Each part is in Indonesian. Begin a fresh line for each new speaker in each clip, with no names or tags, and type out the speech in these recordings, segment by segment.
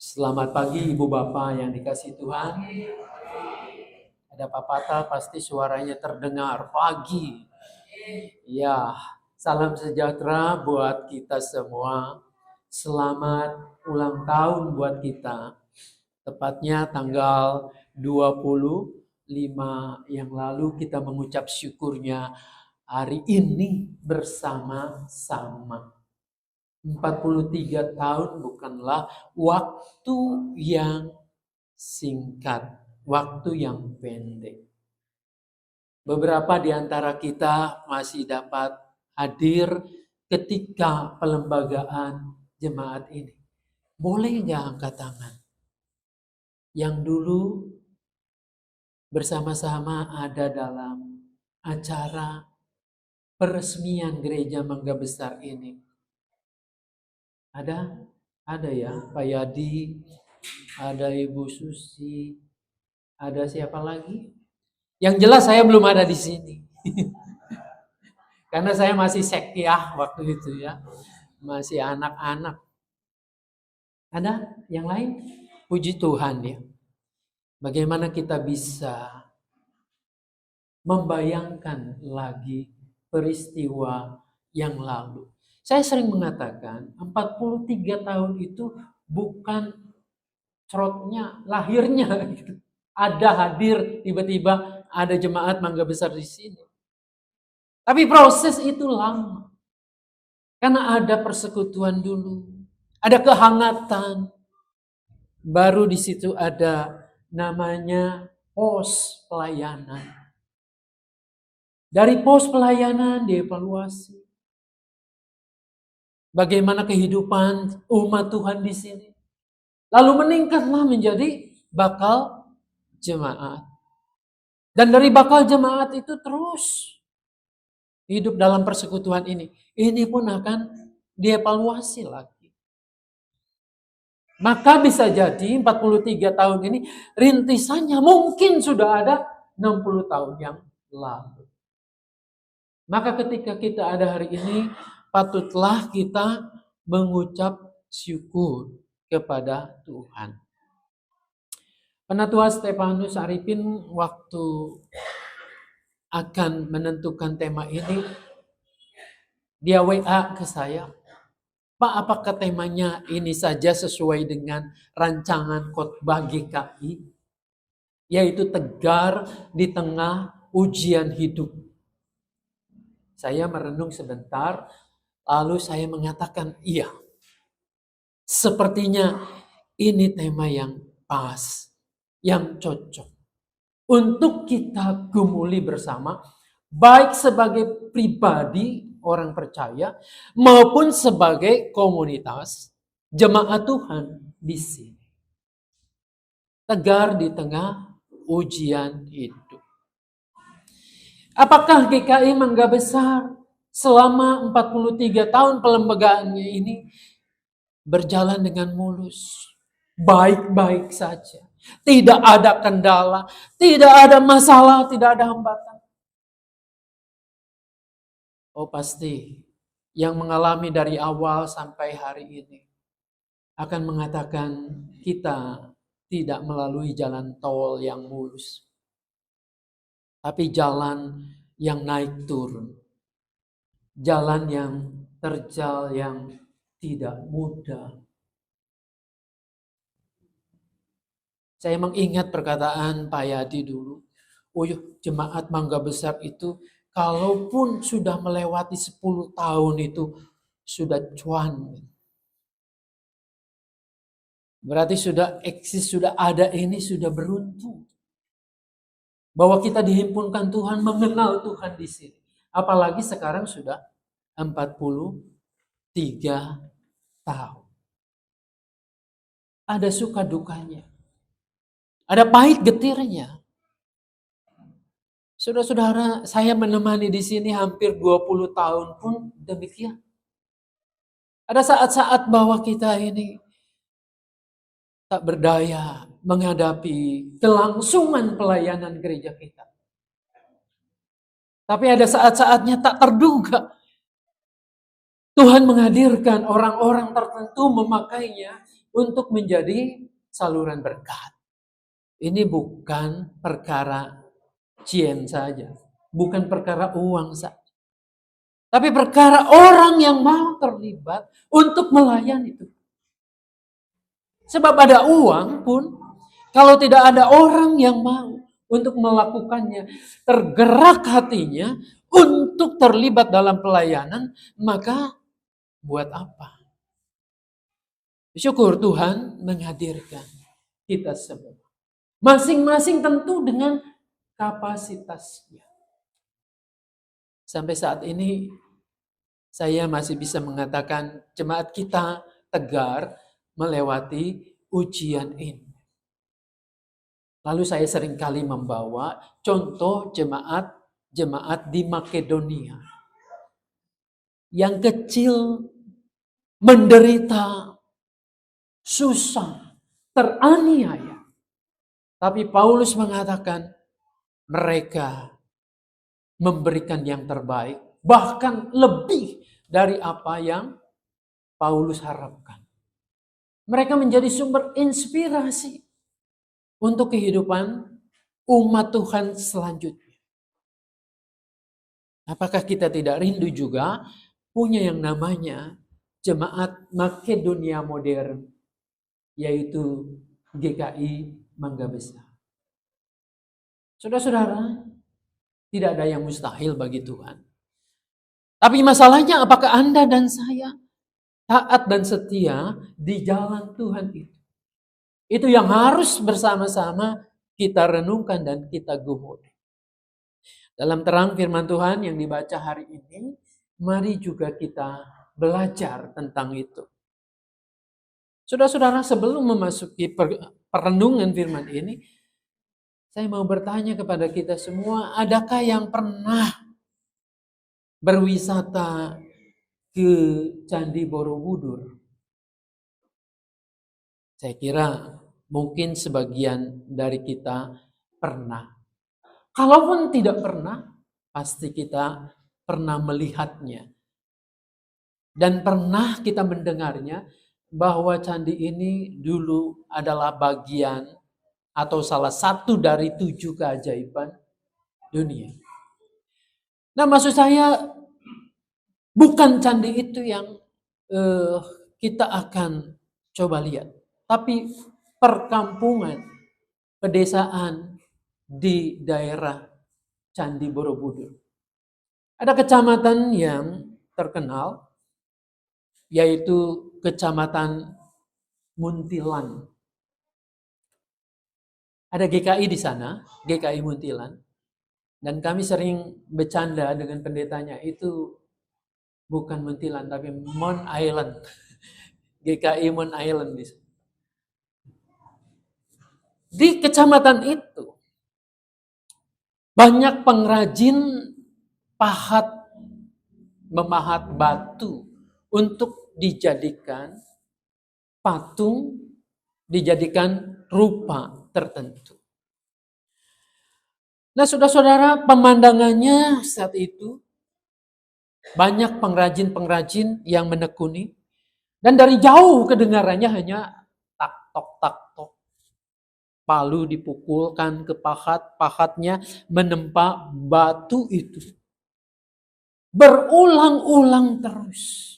Selamat pagi Ibu Bapak yang dikasih Tuhan. Ada papata pasti suaranya terdengar pagi. Ya, salam sejahtera buat kita semua. Selamat ulang tahun buat kita. Tepatnya tanggal 25 yang lalu kita mengucap syukurnya hari ini bersama-sama. 43 tahun bukanlah waktu yang singkat, waktu yang pendek. Beberapa di antara kita masih dapat hadir ketika pelembagaan jemaat ini. Boleh nggak angkat tangan? Yang dulu bersama-sama ada dalam acara peresmian gereja Mangga Besar ini. Ada ya, Pak Yadi, ada Ibu Susi, ada siapa lagi? Yang jelas saya belum ada di sini. Karena saya masih sekiah waktu itu ya. Masih anak-anak. Ada yang lain? Puji Tuhan ya. Bagaimana kita bisa membayangkan lagi peristiwa yang lalu. Saya sering mengatakan 43 tahun itu bukan cerotnya, lahirnya gitu. Ada hadir tiba-tiba ada jemaat Mangga Besar di sini. Tapi proses itu lama. Karena ada persekutuan dulu, ada kehangatan. Baru di situ ada namanya pos pelayanan. Dari pos pelayanan dievaluasi. Bagaimana kehidupan umat Tuhan di sini. Lalu meningkatlah menjadi bakal jemaat. Dan dari bakal jemaat itu terus hidup dalam persekutuan ini. Ini pun akan dievaluasi lagi. Maka bisa jadi 43 tahun ini rintisannya mungkin sudah ada 60 tahun yang lalu. Maka ketika kita ada hari ini, patutlah kita mengucap syukur kepada Tuhan. Penatua Stefanus Arifin waktu akan menentukan tema ini, dia WA ke saya. Pak, apakah temanya ini saja sesuai dengan rancangan khotbah GKI? Yaitu tegar di tengah ujian hidup. Saya merenung sebentar, lalu saya mengatakan, iya. Sepertinya ini tema yang pas, yang cocok. Untuk kita gumuli bersama, baik sebagai pribadi orang percaya, maupun sebagai komunitas jemaat Tuhan di sini. Tegar di tengah ujian hidup. Apakah GKI Mangga Besar selama 43 tahun pelembagaannya ini berjalan dengan mulus? Baik-baik saja. Tidak ada kendala, tidak ada masalah, tidak ada hambatan. Oh pasti, yang mengalami dari awal sampai hari ini akan mengatakan kita tidak melalui jalan tol yang mulus. Tapi jalan yang naik turun. Jalan yang terjal yang tidak mudah. Saya mengingat perkataan Pak Yadi dulu. Oh jemaat Mangga Besar itu kalaupun sudah melewati 10 tahun itu sudah cuan. Berarti sudah eksis, sudah ada ini, sudah beruntung. Bahwa kita dihimpunkan Tuhan, mengenal Tuhan di sini. Apalagi sekarang sudah 43 tahun. Ada suka dukanya. Ada pahit getirnya. Saudara-saudara, saya menemani di sini hampir 20 tahun pun demikian. Ada saat-saat bahwa kita ini tak berdaya menghadapi kelangsungan pelayanan gereja kita. Tapi ada saat-saatnya tak terduga. Tuhan menghadirkan orang-orang tertentu memakainya untuk menjadi saluran berkat. Ini bukan perkara cien saja, bukan perkara uang saja. Tapi perkara orang yang mau terlibat untuk melayani itu. Sebab ada uang pun, kalau tidak ada orang yang mau untuk melakukannya, tergerak hatinya untuk terlibat dalam pelayanan, maka buat apa? Syukur Tuhan menghadirkan kita semua. Masing-masing tentu dengan kapasitasnya. Sampai saat ini saya masih bisa mengatakan jemaat kita tegar melewati ujian ini. Lalu saya seringkali membawa contoh jemaat di Makedonia yang kecil, menderita, susah, teraniaya. Tapi Paulus mengatakan mereka memberikan yang terbaik, bahkan lebih dari apa yang Paulus harapkan. Mereka menjadi sumber inspirasi untuk kehidupan umat Tuhan selanjutnya. Apakah kita tidak rindu juga punya yang namanya Jemaat Makedonia Modern, yaitu GKI Mangga Besar? Saudara-saudara, tidak ada yang mustahil bagi Tuhan. Tapi masalahnya apakah Anda dan saya taat dan setia di jalan Tuhan itu? Itu yang harus bersama-sama kita renungkan dan kita gumuli. Dalam terang firman Tuhan yang dibaca hari ini, mari juga kita belajar tentang itu. Saudara-saudara, sebelum memasuki perenungan firman ini, saya mau bertanya kepada kita semua, adakah yang pernah berwisata ke Candi Borobudur? Saya kira mungkin sebagian dari kita pernah. Kalaupun tidak pernah, pasti kita pernah melihatnya. Dan pernah kita mendengarnya bahwa candi ini dulu adalah bagian atau salah satu dari 7 keajaiban dunia. Nah, maksud saya bukan candi itu yang kita akan coba lihat. Tapi perkampungan, pedesaan di daerah Candi Borobudur. Ada kecamatan yang terkenal, yaitu Kecamatan Muntilan. Ada GKI di sana, GKI Muntilan. Dan kami sering bercanda dengan pendetanya, itu bukan Muntilan, tapi Mount Island. GKI Mount Island di sana. Di kecamatan itu banyak pengrajin memahat batu untuk dijadikan patung, dijadikan rupa tertentu. Nah, saudara-saudara, pemandangannya saat itu banyak pengrajin-pengrajin yang menekuni, dan dari jauh kedengarannya hanya tak-tok. Palu dipukulkan ke pahatnya menempa batu itu. Berulang-ulang terus.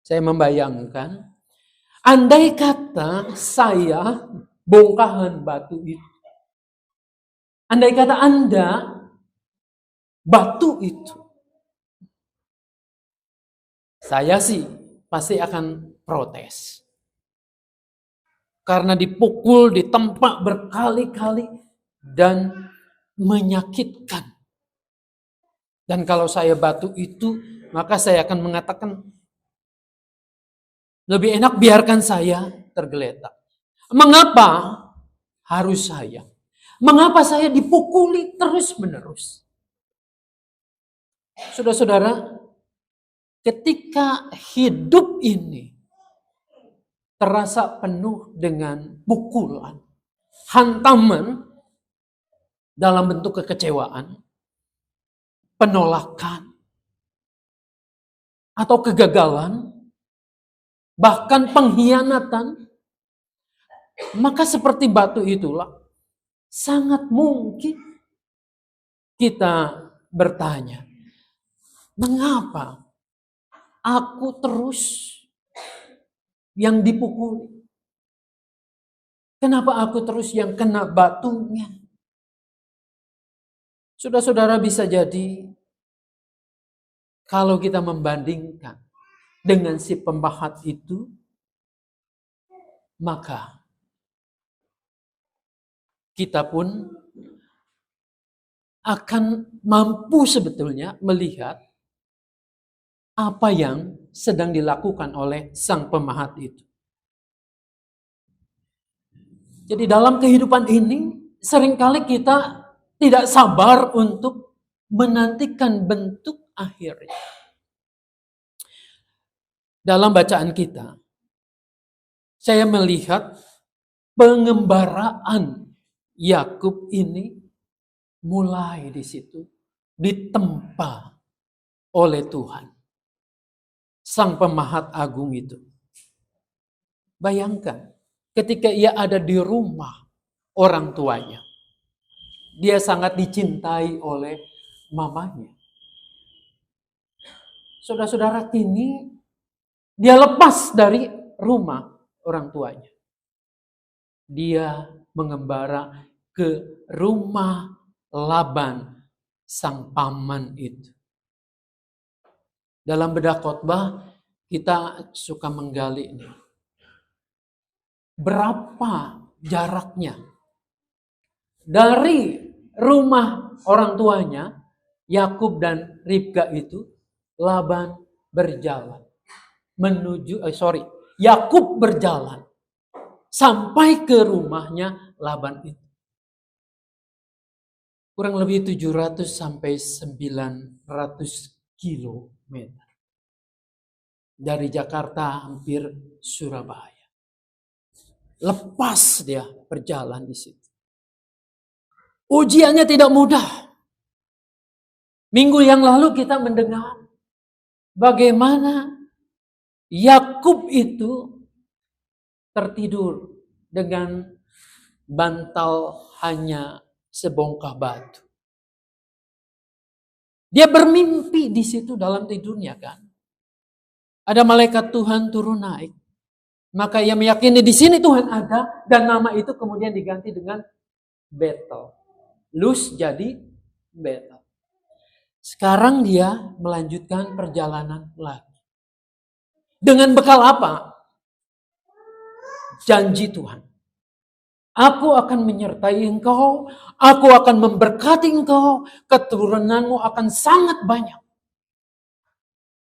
Saya membayangkan, andai kata saya bongkahan batu itu. Andai kata Anda batu itu. Saya sih pasti akan protes. Karena dipukul, ditempa berkali-kali dan menyakitkan. Dan kalau saya batu itu, maka saya akan mengatakan, lebih enak biarkan saya tergeletak. Mengapa harus saya? Mengapa saya dipukuli terus-menerus? Saudara-saudara, ketika hidup ini terasa penuh dengan pukulan, hantaman dalam bentuk kekecewaan, penolakan, atau kegagalan, bahkan pengkhianatan, maka seperti batu itulah sangat mungkin kita bertanya, mengapa aku terus yang dipukuli? Kenapa aku terus yang kena batunya? Saudara-saudara, bisa jadi kalau kita membandingkan dengan si pembahat itu, maka kita pun akan mampu sebetulnya melihat apa yang sedang dilakukan oleh sang pemahat itu. Jadi dalam kehidupan ini seringkali kita tidak sabar untuk menantikan bentuk akhirnya. Dalam bacaan kita, saya melihat pengembaraan Yakub ini mulai di situ ditempa oleh Tuhan. Sang pemahat agung itu. Bayangkan, ketika ia ada di rumah orang tuanya, dia sangat dicintai oleh mamanya. Saudara-saudara, kini dia lepas dari rumah orang tuanya. Dia mengembara ke rumah Laban, sang paman itu. Dalam bedah khotbah, kita suka menggali ini. Berapa jaraknya dari rumah orang tuanya, Yakub dan Ribka itu, Laban berjalan Yakub berjalan sampai ke rumahnya Laban itu. Kurang lebih 700 sampai 900 kilometer. Dari Jakarta hampir Surabaya. Lepas dia berjalan di situ. Ujiannya tidak mudah. Minggu yang lalu kita mendengar bagaimana Yakub itu tertidur dengan bantal hanya sebongkah batu. Dia bermimpi di situ dalam tidurnya kan. Ada malaikat Tuhan turun naik. Maka ia meyakini di sini Tuhan ada dan nama itu kemudian diganti dengan Betel. Luz jadi Betel. Sekarang dia melanjutkan perjalanan lagi. Dengan bekal apa? Janji Tuhan. Aku akan menyertai engkau, aku akan memberkati engkau, keturunanmu akan sangat banyak.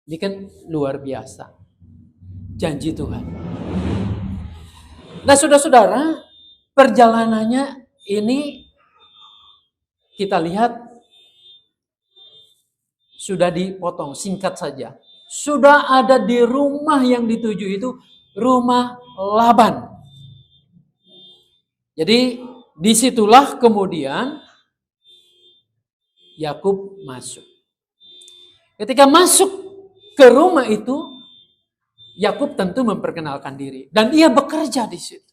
Ini kan luar biasa. Janji Tuhan. Nah, saudara-saudara, perjalanannya ini kita lihat sudah dipotong, singkat saja. Sudah ada di rumah yang dituju itu, rumah Laban. Jadi disitulah kemudian Yakub masuk. Ketika masuk ke rumah itu, Yakub tentu memperkenalkan diri dan ia bekerja di situ.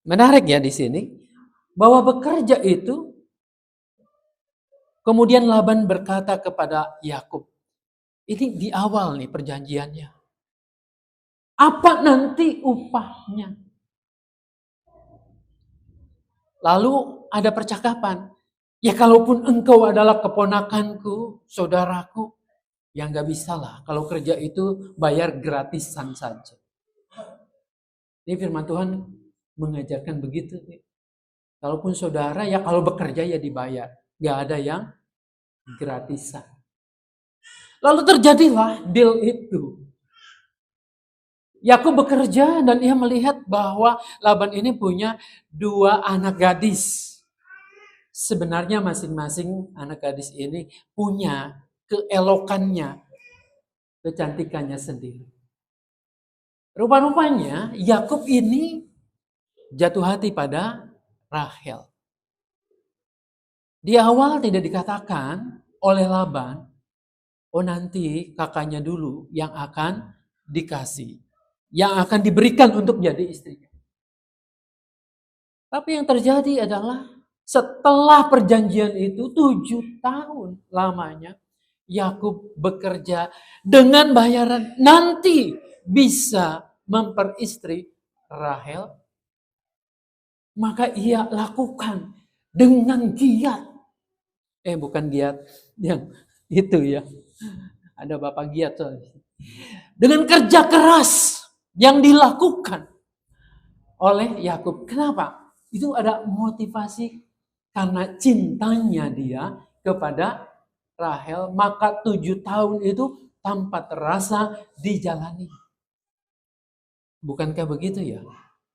Menarik ya di sini bahwa bekerja itu kemudian Laban berkata kepada Yakub, ini di awal nih perjanjiannya. Apa nanti upahnya? Lalu ada percakapan. Ya kalaupun engkau adalah keponakanku, saudaraku, ya nggak bisa lah. Kalau kerja itu bayar gratisan saja. Ini firman Tuhan mengajarkan begitu. Kalaupun saudara ya kalau bekerja ya dibayar. Nggak ada yang gratisan. Lalu terjadilah deal itu. Yakub bekerja dan ia melihat bahwa Laban ini punya 2 anak gadis. Sebenarnya masing-masing anak gadis ini punya keelokannya, kecantikannya sendiri. Rupa-rupanya Yakub ini jatuh hati pada Rahel. Di awal tidak dikatakan oleh Laban, oh nanti kakaknya dulu yang akan dikasih, yang akan diberikan untuk jadi istrinya. Tapi yang terjadi adalah setelah perjanjian itu 7 tahun lamanya, Yakub bekerja dengan bayaran nanti bisa memperistri Rahel, maka ia lakukan dengan giat. Bukan giat yang itu ya. Ada Bapak giat soalnya. Dengan kerja keras yang dilakukan oleh Yakub. Kenapa? Itu ada motivasi karena cintanya dia kepada Rahel, maka 7 tahun itu tanpa terasa dijalani. Bukankah begitu ya?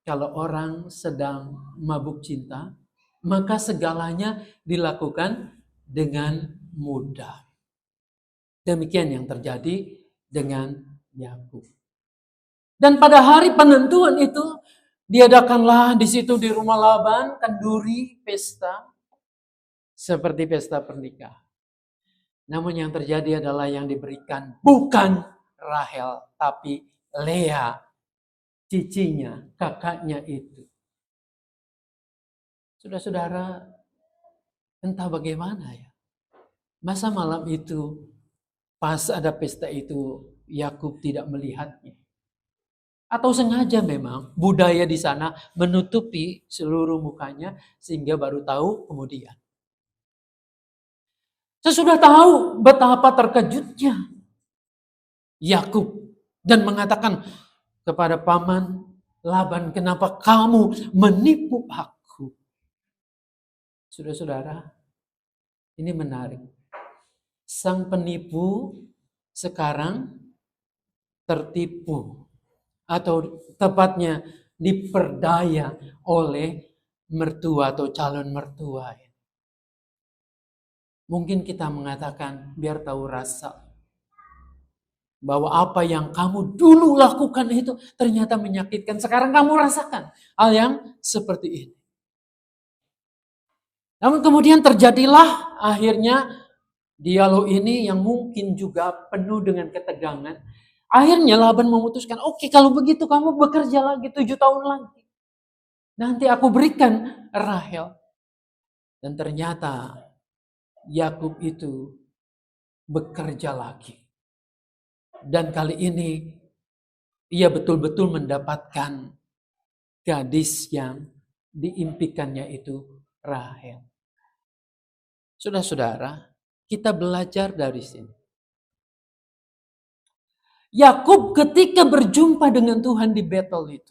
Kalau orang sedang mabuk cinta, maka segalanya dilakukan dengan mudah. Demikian yang terjadi dengan Yakub. Dan pada hari penentuan itu, diadakanlah di situ di rumah Laban kenduri pesta seperti pesta pernikahan. Namun yang terjadi adalah yang diberikan bukan Rahel, tapi Lea, cicinya, kakaknya itu. Saudara-saudara, entah bagaimana ya. Masa malam itu, pas ada pesta itu, Yakub tidak melihatnya. Atau sengaja memang budaya di sana menutupi seluruh mukanya sehingga baru tahu kemudian. Sesudah tahu betapa terkejutnya Yakub dan mengatakan kepada paman Laban, kenapa kamu menipu aku? Saudara-saudara, ini menarik. Sang penipu sekarang tertipu. Atau tepatnya diperdaya oleh mertua atau calon mertua. Mungkin kita mengatakan biar tahu rasa. Bahwa apa yang kamu dulu lakukan itu ternyata menyakitkan. Sekarang kamu rasakan hal yang seperti ini. Namun kemudian terjadilah akhirnya dialog ini yang mungkin juga penuh dengan ketegangan. Akhirnya Laban memutuskan, oke, kalau begitu kamu bekerja lagi 7 tahun lagi. Nanti aku berikan Rahel. Dan ternyata Yakub itu bekerja lagi. Dan kali ini ia betul-betul mendapatkan gadis yang diimpikannya itu Rahel. Saudara-saudara, kita belajar dari sini. Yakub ketika berjumpa dengan Tuhan di Betel itu.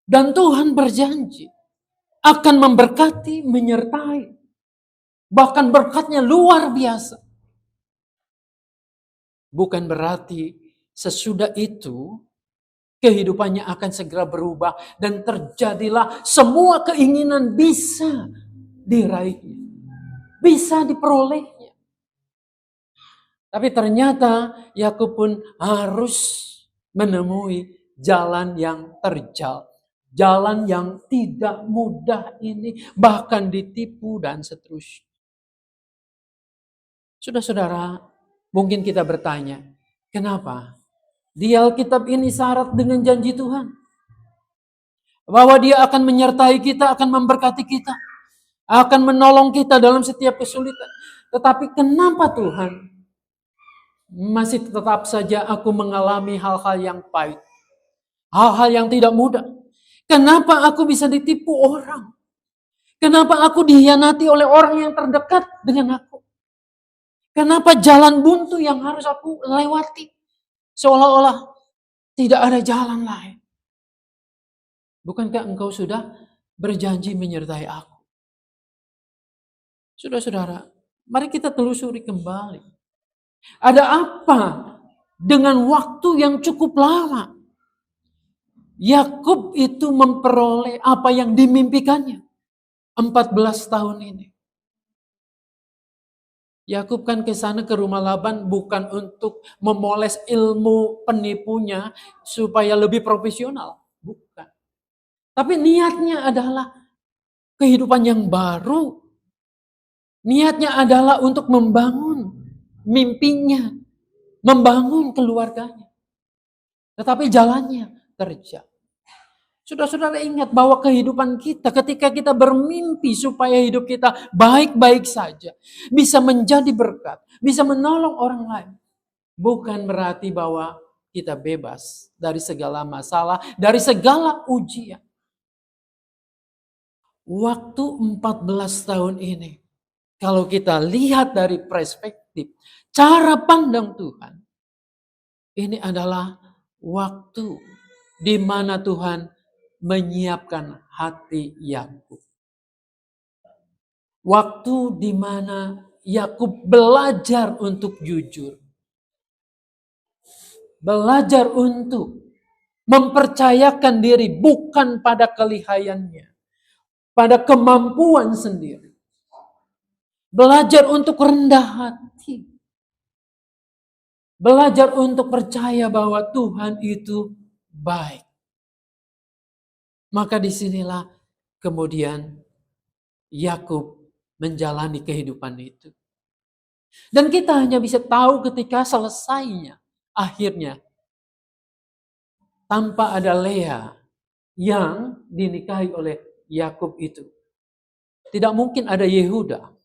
Dan Tuhan berjanji akan memberkati, menyertai. Bahkan berkatnya luar biasa. Bukan berarti sesudah itu kehidupannya akan segera berubah. Dan terjadilah semua keinginan bisa diraihnya. Bisa diperolehnya. Tapi ternyata Yakub pun harus menemui jalan yang terjal. Jalan yang tidak mudah ini. Bahkan ditipu dan seterusnya. Saudara-saudara, mungkin kita bertanya, kenapa? Di Alkitab ini syarat dengan janji Tuhan. Bahwa dia akan menyertai kita, akan memberkati kita. Akan menolong kita dalam setiap kesulitan. Tetapi kenapa Tuhan masih tetap saja aku mengalami hal-hal yang pahit. Hal-hal yang tidak mudah. Kenapa aku bisa ditipu orang? Kenapa aku dihianati oleh orang yang terdekat dengan aku? Kenapa jalan buntu yang harus aku lewati? Seolah-olah tidak ada jalan lain. Bukankah engkau sudah berjanji menyertai aku? Saudara-saudara, mari kita telusuri kembali. Ada apa dengan waktu yang cukup lama? Yakub itu memperoleh apa yang dimimpikannya 14 tahun ini. Yakub kan ke sana ke rumah Laban bukan untuk memoles ilmu penipunya supaya lebih profesional, bukan. Tapi niatnya adalah kehidupan yang baru. Niatnya adalah untuk membangun mimpinya, membangun keluarganya. Tetapi jalannya terjal. Saudara-saudara ingat bahwa kehidupan kita ketika kita bermimpi supaya hidup kita baik-baik saja. Bisa menjadi berkat. Bisa menolong orang lain. Bukan berarti bahwa kita bebas dari segala masalah, dari segala ujian. Waktu 14 tahun ini, kalau kita lihat dari perspektif, cara pandang Tuhan, ini adalah waktu di mana Tuhan menyiapkan hati Yakub. Waktu di mana Yakub belajar untuk jujur. Belajar untuk mempercayakan diri bukan pada kelihayannya, pada kemampuan sendiri. Belajar untuk rendah hati. Belajar untuk percaya bahwa Tuhan itu baik. Maka disinilah kemudian Yakub menjalani kehidupan itu. Dan kita hanya bisa tahu ketika selesainya, akhirnya, tanpa ada Lea yang dinikahi oleh Yakub itu. Tidak mungkin ada Yehuda.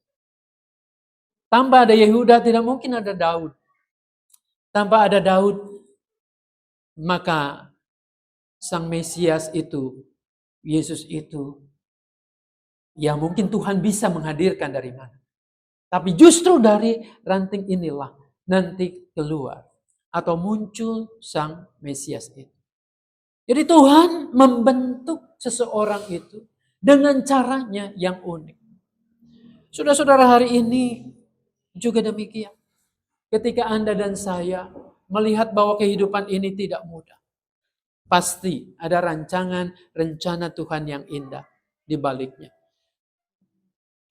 Tanpa ada Yehuda tidak mungkin ada Daud. Tanpa ada Daud, maka Sang Mesias itu, Yesus itu, ya mungkin Tuhan bisa menghadirkan dari mana. Tapi justru dari ranting inilah nanti keluar atau muncul Sang Mesias itu. Jadi Tuhan membentuk seseorang itu dengan caranya yang unik. Saudara-saudara, hari ini juga demikian. Ketika Anda dan saya melihat bahwa kehidupan ini tidak mudah. Pasti ada rancangan, rencana Tuhan yang indah di baliknya.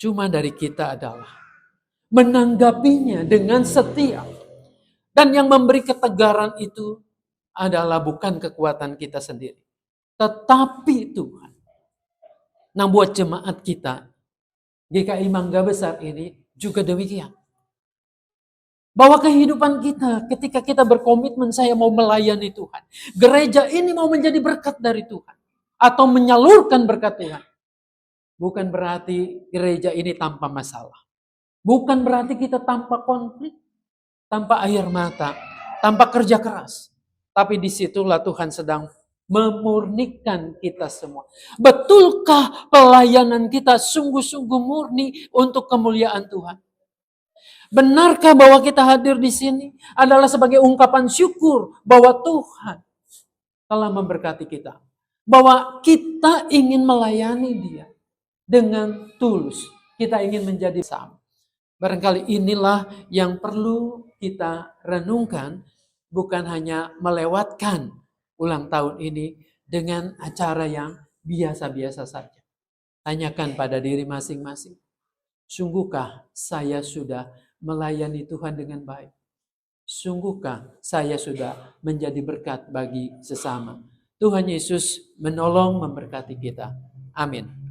Cuma dari kita adalah menanggapinya dengan setia. Dan yang memberi ketegaran itu adalah bukan kekuatan kita sendiri. Tetapi Tuhan. Nah, buat jemaat kita, GKI Mangga Besar ini juga demikian. Bahwa kehidupan kita ketika kita berkomitmen saya mau melayani Tuhan. Gereja ini mau menjadi berkat dari Tuhan. Atau menyalurkan berkat Tuhan. Bukan berarti gereja ini tanpa masalah. Bukan berarti kita tanpa konflik. Tanpa air mata. Tanpa kerja keras. Tapi disitulah Tuhan sedang memurnikan kita semua. Betulkah pelayanan kita sungguh-sungguh murni untuk kemuliaan Tuhan? Benarkah bahwa kita hadir di sini adalah sebagai ungkapan syukur bahwa Tuhan telah memberkati kita. Bahwa kita ingin melayani Dia dengan tulus. Kita ingin menjadi sama. Barangkali inilah yang perlu kita renungkan, bukan hanya melewatkan ulang tahun ini dengan acara yang biasa-biasa saja. Tanyakan pada diri masing-masing. Sungguhkah saya sudah melayani Tuhan dengan baik? Sungguhkah saya sudah menjadi berkat bagi sesama? Tuhan Yesus menolong memberkati kita. Amin.